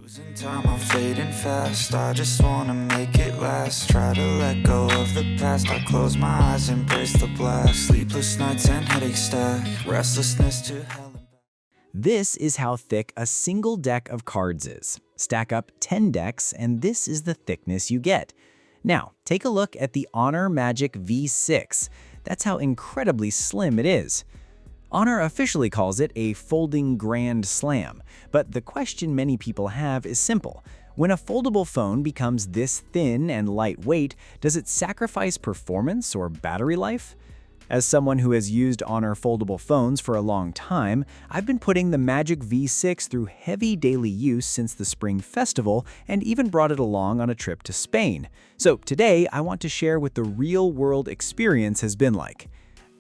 Losing time, I'm fading fast. I just wanna make it last. Try to let go of the past. I close my eyes, embrace the blast. Sleepless nights and headache stack. Restlessness to hell and back. This is how thick a single deck of cards is. Stack up 10 decks, and this is the thickness you get. Now, take a look at the Honor Magic V6. That's how incredibly slim it is. Honor officially calls it a folding grand slam, but the question many people have is simple. When a foldable phone becomes this thin and lightweight, does it sacrifice performance or battery life? As someone who has used Honor foldable phones for a long time, I've been putting the Magic V6 through heavy daily use since the Spring Festival and even brought it along on a trip to Spain. So today, I want to share what the real-world experience has been like.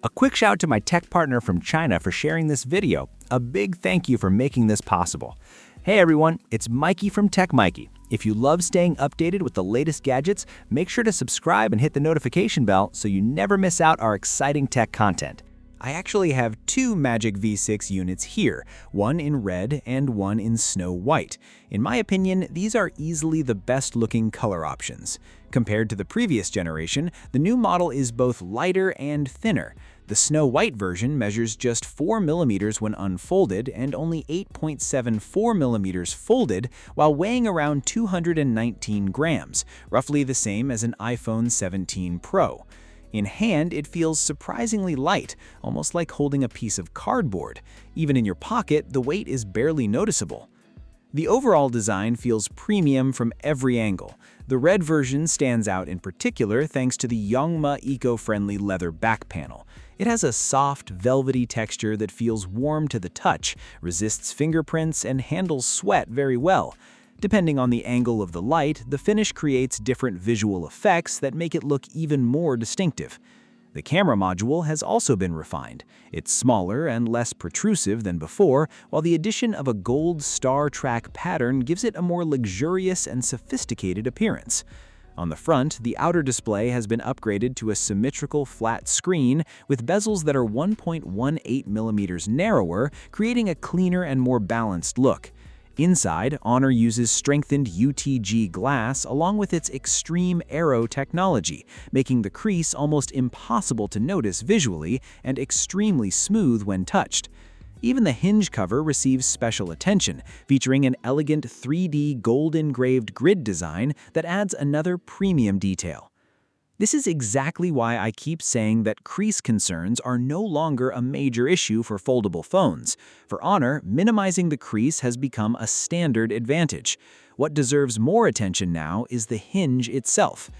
A quick shout out to my tech partner from China for sharing this video. A big thank you for making this possible. Hey everyone, it's Maiky from Tech Maiky. If you love staying updated with the latest gadgets, make sure to subscribe and hit the notification bell so you never miss out our exciting tech content. I actually have two Magic V6 units here, one in red and one in snow white. In my opinion, these are easily the best looking color options. Compared to the previous generation, the new model is both lighter and thinner. The snow white version measures just 4 mm when unfolded and only 8.74 mm folded, while weighing around 219 grams, roughly the same as an iPhone 17 Pro. In hand, it feels surprisingly light, almost like holding a piece of cardboard. Even in your pocket, the weight is barely noticeable. The overall design feels premium from every angle. The red version stands out in particular thanks to the Yongma eco-friendly leather back panel. It has a soft, velvety texture that feels warm to the touch, resists fingerprints, and handles sweat very well. Depending on the angle of the light, the finish creates different visual effects that make it look even more distinctive. The camera module has also been refined. It's smaller and less protrusive than before, while the addition of a gold star track pattern gives it a more luxurious and sophisticated appearance. On the front, the outer display has been upgraded to a symmetrical flat screen with bezels that are 1.18 mm narrower, creating a cleaner and more balanced look. Inside, Honor uses strengthened UTG glass along with its extreme aero technology, making the crease almost impossible to notice visually and extremely smooth when touched. Even the hinge cover receives special attention, featuring an elegant 3D gold-engraved grid design that adds another premium detail. This is exactly why I keep saying that crease concerns are no longer a major issue for foldable phones. For Honor, minimizing the crease has become a standard advantage. What deserves more attention now is the hinge itself.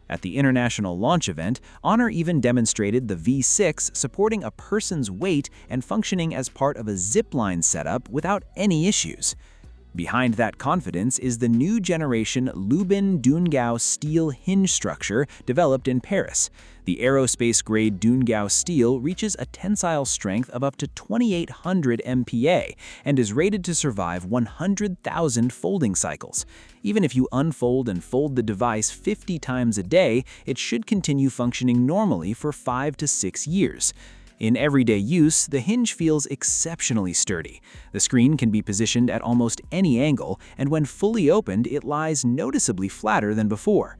At the international launch event, Honor even demonstrated the V6 supporting a person's weight and functioning as part of a zipline setup without any issues. Behind that confidence is the new generation Lubin Dungao steel hinge structure developed in Paris. The aerospace-grade Dungao steel reaches a tensile strength of up to 2,800 MPa and is rated to survive 100,000 folding cycles. Even if you unfold and fold the device 50 times a day, it should continue functioning normally for 5 to 6 years. In everyday use, the hinge feels exceptionally sturdy. The screen can be positioned at almost any angle, and when fully opened, it lies noticeably flatter than before.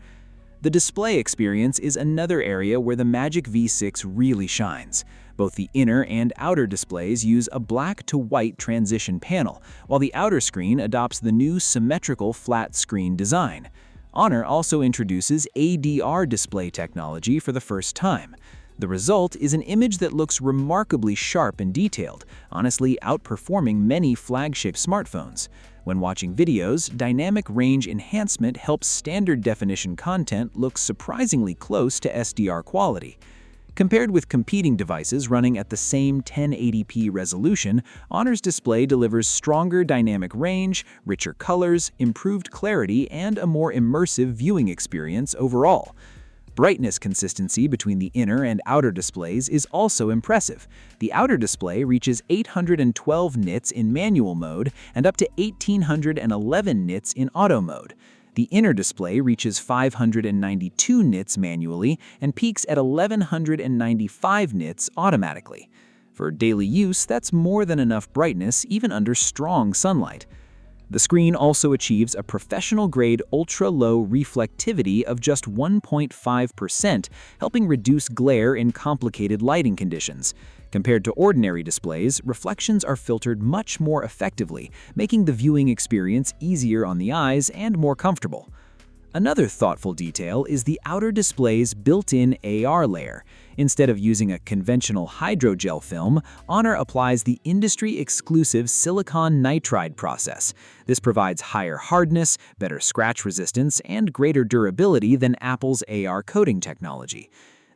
The display experience is another area where the Magic V6 really shines. Both the inner and outer displays use a black to white transition panel, while the outer screen adopts the new symmetrical flat screen design. Honor also introduces ADR display technology for the first time. The result is an image that looks remarkably sharp and detailed, honestly outperforming many flagship smartphones. When watching videos, dynamic range enhancement helps standard definition content look surprisingly close to SDR quality. Compared with competing devices running at the same 1080p resolution, Honor's display delivers stronger dynamic range, richer colors, improved clarity, and a more immersive viewing experience overall. Brightness consistency between the inner and outer displays is also impressive. The outer display reaches 812 nits in manual mode and up to 1811 nits in auto mode. The inner display reaches 592 nits manually and peaks at 1195 nits automatically. For daily use, that's more than enough brightness even under strong sunlight. The screen also achieves a professional-grade ultra-low reflectivity of just 1.5%, helping reduce glare in complicated lighting conditions. Compared to ordinary displays, reflections are filtered much more effectively, making the viewing experience easier on the eyes and more comfortable. Another thoughtful detail is the outer display's built-in AR layer. Instead of using a conventional hydrogel film, Honor applies the industry-exclusive silicon nitride process. This provides higher hardness, better scratch resistance, and greater durability than Apple's AR coating technology.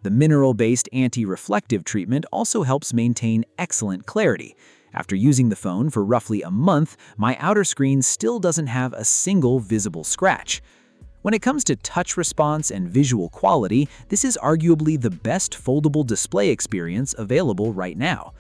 The mineral-based anti-reflective treatment also helps maintain excellent clarity. After using the phone for roughly a month, my outer screen still doesn't have a single visible scratch. When it comes to touch response and visual quality, this is arguably the best foldable display experience available right now.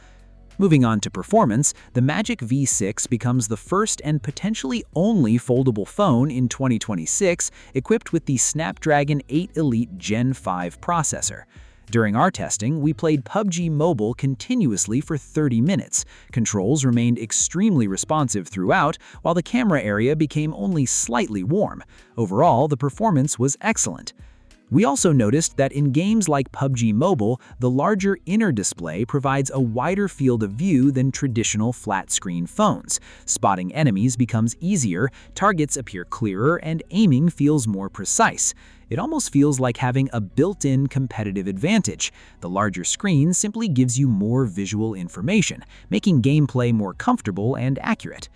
Moving on to performance, the Magic V6 becomes the first and potentially only foldable phone in 2026 equipped with the Snapdragon 8 Elite Gen 5 processor. During our testing, we played PUBG Mobile continuously for 30 minutes. Controls remained extremely responsive throughout, while the camera area became only slightly warm. Overall, the performance was excellent. We also noticed that in games like PUBG Mobile, the larger inner display provides a wider field of view than traditional flat-screen phones. Spotting enemies becomes easier, targets appear clearer, and aiming feels more precise. It almost feels like having a built-in competitive advantage. The larger screen simply gives you more visual information, making gameplay more comfortable and accurate.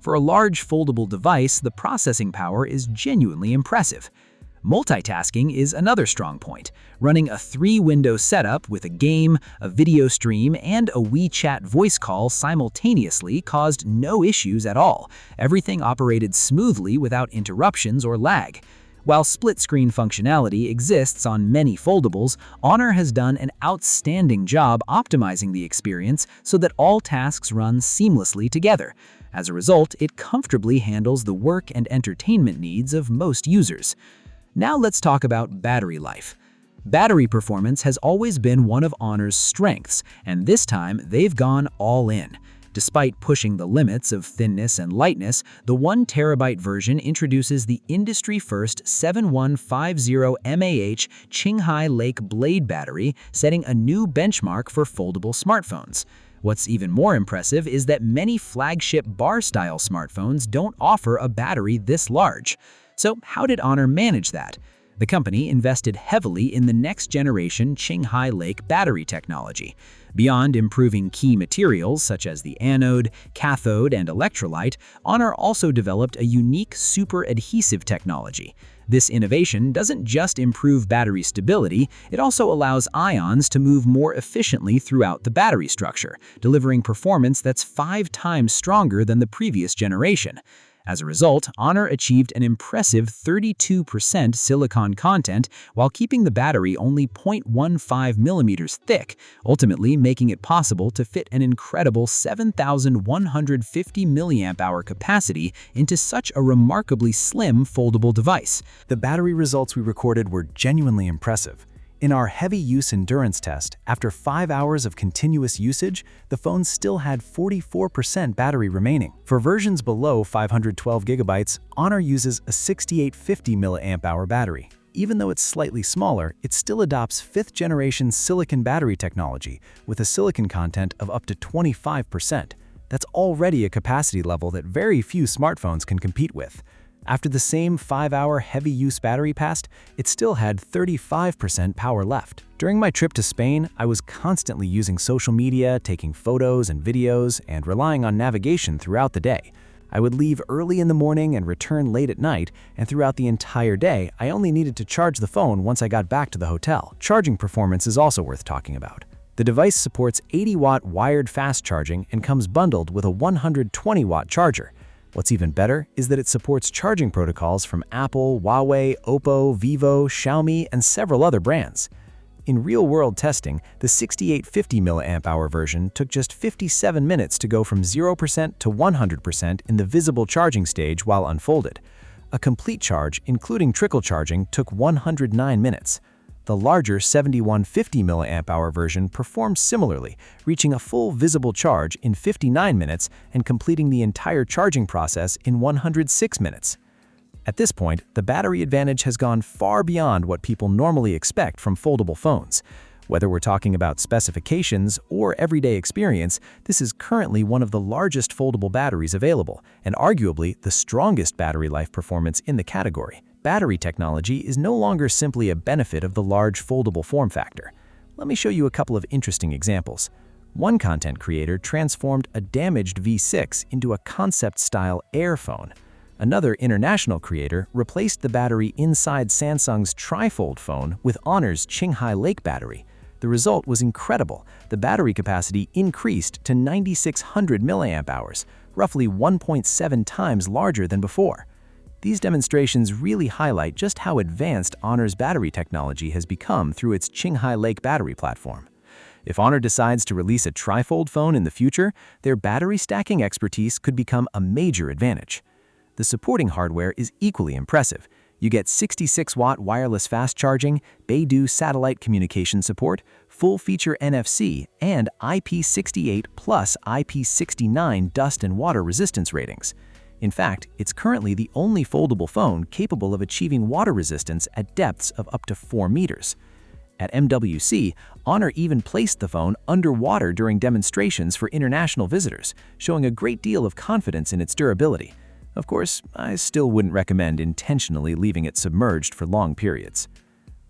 For a large foldable device, the processing power is genuinely impressive. Multitasking is another strong point. Running a 3-window setup with a game, a video stream, and a WeChat voice call simultaneously caused no issues at all. Everything operated smoothly without interruptions or lag. While split-screen functionality exists on many foldables, Honor has done an outstanding job optimizing the experience so that all tasks run seamlessly together. As a result, it comfortably handles the work and entertainment needs of most users. Now let's talk about battery life. Battery performance has always been one of Honor's strengths, and this time they've gone all in. Despite pushing the limits of thinness and lightness, the 1TB version introduces the industry-first 7150 mAh Qinghai Lake Blade battery, setting a new benchmark for foldable smartphones. What's even more impressive is that many flagship bar-style smartphones don't offer a battery this large. So how did Honor manage that? The company invested heavily in the next-generation Qinghai Lake Battery technology. Beyond improving key materials such as the anode, cathode, and electrolyte, Honor also developed a unique super adhesive technology. This innovation doesn't just improve battery stability, it also allows ions to move more efficiently throughout the battery structure, delivering performance that's 5 times stronger than the previous generation. As a result, Honor achieved an impressive 32% silicon content while keeping the battery only 0.15 millimeters thick, ultimately making it possible to fit an incredible 7,150 mAh capacity into such a remarkably slim foldable device. The battery results we recorded were genuinely impressive. In our heavy use endurance test, after 5 hours of continuous usage, the phone still had 44% battery remaining. For versions below 512 GB, Honor uses a 6850 mAh battery. Even though it's slightly smaller, it still adopts 5th-generation silicon battery technology with a silicon content of up to 25%. That's already a capacity level that very few smartphones can compete with. After the same 5-hour heavy-use battery passed, it still had 35% power left. During my trip to Spain, I was constantly using social media, taking photos and videos, and relying on navigation throughout the day. I would leave early in the morning and return late at night, and throughout the entire day, I only needed to charge the phone once I got back to the hotel. Charging performance is also worth talking about. The device supports 80-watt wired fast charging and comes bundled with a 120-watt charger. What's even better is that it supports charging protocols from Apple, Huawei, Oppo, Vivo, Xiaomi, and several other brands. In real-world testing, the 6850 mAh version took just 57 minutes to go from 0% to 100% in the visible charging stage while unfolded. A complete charge, including trickle charging, took 109 minutes. The larger 7150 mAh version performed similarly, reaching a full visible charge in 59 minutes and completing the entire charging process in 106 minutes. At this point, the battery advantage has gone far beyond what people normally expect from foldable phones. Whether we're talking about specifications or everyday experience, this is currently one of the largest foldable batteries available, and arguably the strongest battery life performance in the category. Battery technology is no longer simply a benefit of the large foldable form factor. Let me show you a couple of interesting examples. One content creator transformed a damaged V6 into a concept-style Air phone. Another international creator replaced the battery inside Samsung's trifold phone with Honor's Qinghai Lake Battery. The result was incredible. The battery capacity increased to 9600 mAh, roughly 1.7 times larger than before. These demonstrations really highlight just how advanced Honor's battery technology has become through its Qinghai Lake Battery platform. If Honor decides to release a trifold phone in the future, their battery stacking expertise could become a major advantage. The supporting hardware is equally impressive. You get 66-watt wireless fast charging, Beidou satellite communication support, full-feature NFC, and IP68 plus IP69 dust and water resistance ratings. In fact, it's currently the only foldable phone capable of achieving water resistance at depths of up to 4 meters. At MWC, Honor even placed the phone underwater during demonstrations for international visitors, showing a great deal of confidence in its durability. Of course, I still wouldn't recommend intentionally leaving it submerged for long periods.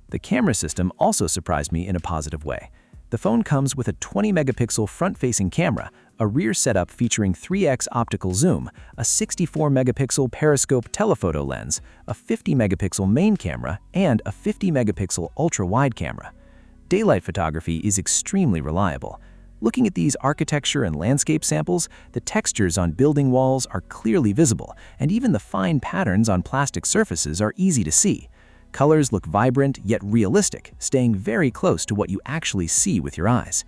The camera system also surprised me in a positive way. The phone comes with a 20-megapixel front-facing camera, a rear setup featuring 3x optical zoom, a 64-megapixel periscope telephoto lens, a 50-megapixel main camera, and a 50-megapixel ultra-wide camera. Daylight photography is extremely reliable. Looking at these architecture and landscape samples, the textures on building walls are clearly visible, and even the fine patterns on plastic surfaces are easy to see. Colors look vibrant yet realistic, staying very close to what you actually see with your eyes.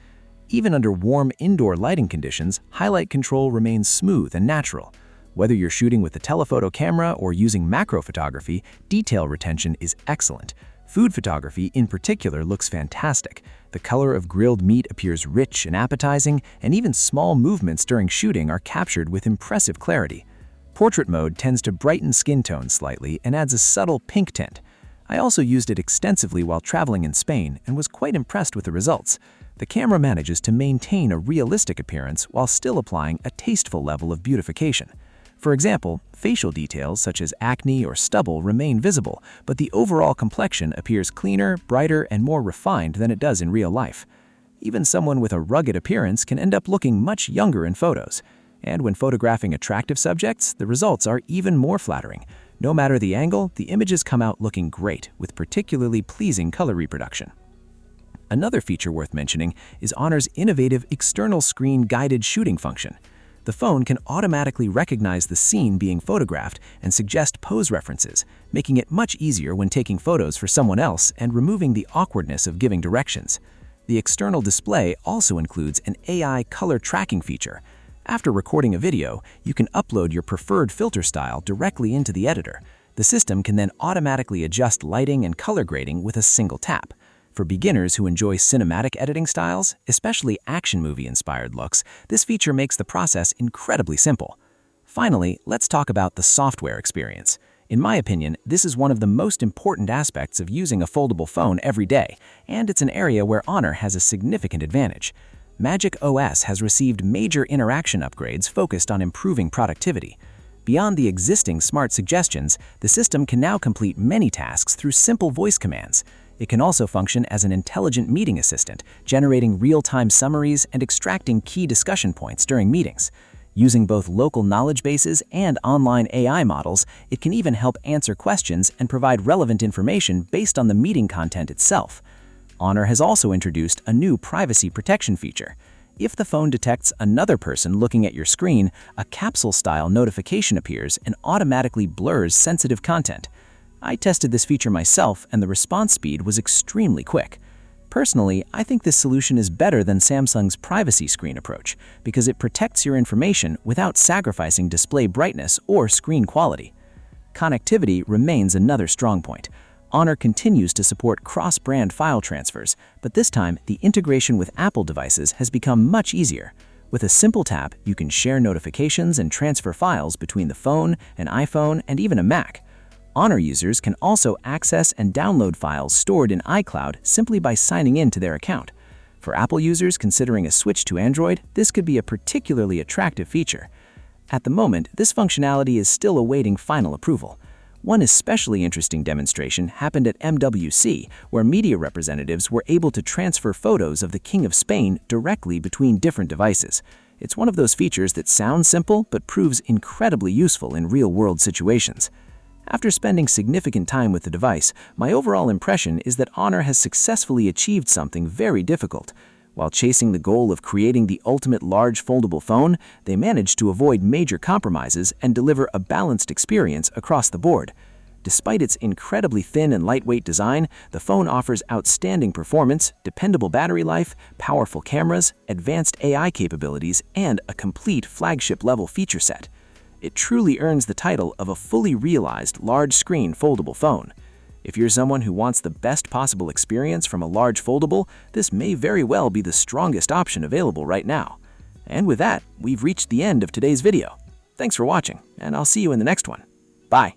Even under warm indoor lighting conditions, highlight control remains smooth and natural. Whether you're shooting with a telephoto camera or using macro photography, detail retention is excellent. Food photography in particular looks fantastic. The color of grilled meat appears rich and appetizing, and even small movements during shooting are captured with impressive clarity. Portrait mode tends to brighten skin tones slightly and adds a subtle pink tint. I also used it extensively while traveling in Spain and was quite impressed with the results. The camera manages to maintain a realistic appearance while still applying a tasteful level of beautification. For example, facial details such as acne or stubble remain visible, but the overall complexion appears cleaner, brighter, and more refined than it does in real life. Even someone with a rugged appearance can end up looking much younger in photos. And when photographing attractive subjects, the results are even more flattering. No matter the angle, the images come out looking great, with particularly pleasing color reproduction. Another feature worth mentioning is Honor's innovative external screen guided shooting function. The phone can automatically recognize the scene being photographed and suggest pose references, making it much easier when taking photos for someone else and removing the awkwardness of giving directions. The external display also includes an AI color tracking feature. After recording a video, you can upload your preferred filter style directly into the editor. The system can then automatically adjust lighting and color grading with a single tap. For beginners who enjoy cinematic editing styles, especially action movie-inspired looks, this feature makes the process incredibly simple. Finally, let's talk about the software experience. In my opinion, this is one of the most important aspects of using a foldable phone every day, and it's an area where Honor has a significant advantage. MagicOS has received major interaction upgrades focused on improving productivity. Beyond the existing smart suggestions, the system can now complete many tasks through simple voice commands. It can also function as an intelligent meeting assistant, generating real-time summaries and extracting key discussion points during meetings. Using both local knowledge bases and online AI models, it can even help answer questions and provide relevant information based on the meeting content itself. Honor has also introduced a new privacy protection feature. If the phone detects another person looking at your screen, a capsule-style notification appears and automatically blurs sensitive content. I tested this feature myself, and the response speed was extremely quick. Personally, I think this solution is better than Samsung's privacy screen approach because it protects your information without sacrificing display brightness or screen quality. Connectivity remains another strong point. Honor continues to support cross-brand file transfers, but this time the integration with Apple devices has become much easier. With a simple tap, you can share notifications and transfer files between the phone, an iPhone, and even a Mac. Honor users can also access and download files stored in iCloud simply by signing in to their account. For Apple users considering a switch to Android, this could be a particularly attractive feature. At the moment, this functionality is still awaiting final approval. One especially interesting demonstration happened at MWC, where media representatives were able to transfer photos of the King of Spain directly between different devices. It's one of those features that sounds simple but proves incredibly useful in real-world situations. After spending significant time with the device, my overall impression is that Honor has successfully achieved something very difficult. While chasing the goal of creating the ultimate large foldable phone, they managed to avoid major compromises and deliver a balanced experience across the board. Despite its incredibly thin and lightweight design, the phone offers outstanding performance, dependable battery life, powerful cameras, advanced AI capabilities, and a complete flagship-level feature set. It truly earns the title of a fully realized large-screen foldable phone. If you're someone who wants the best possible experience from a large foldable, this may very well be the strongest option available right now. And with that, we've reached the end of today's video. Thanks for watching, and I'll see you in the next one. Bye.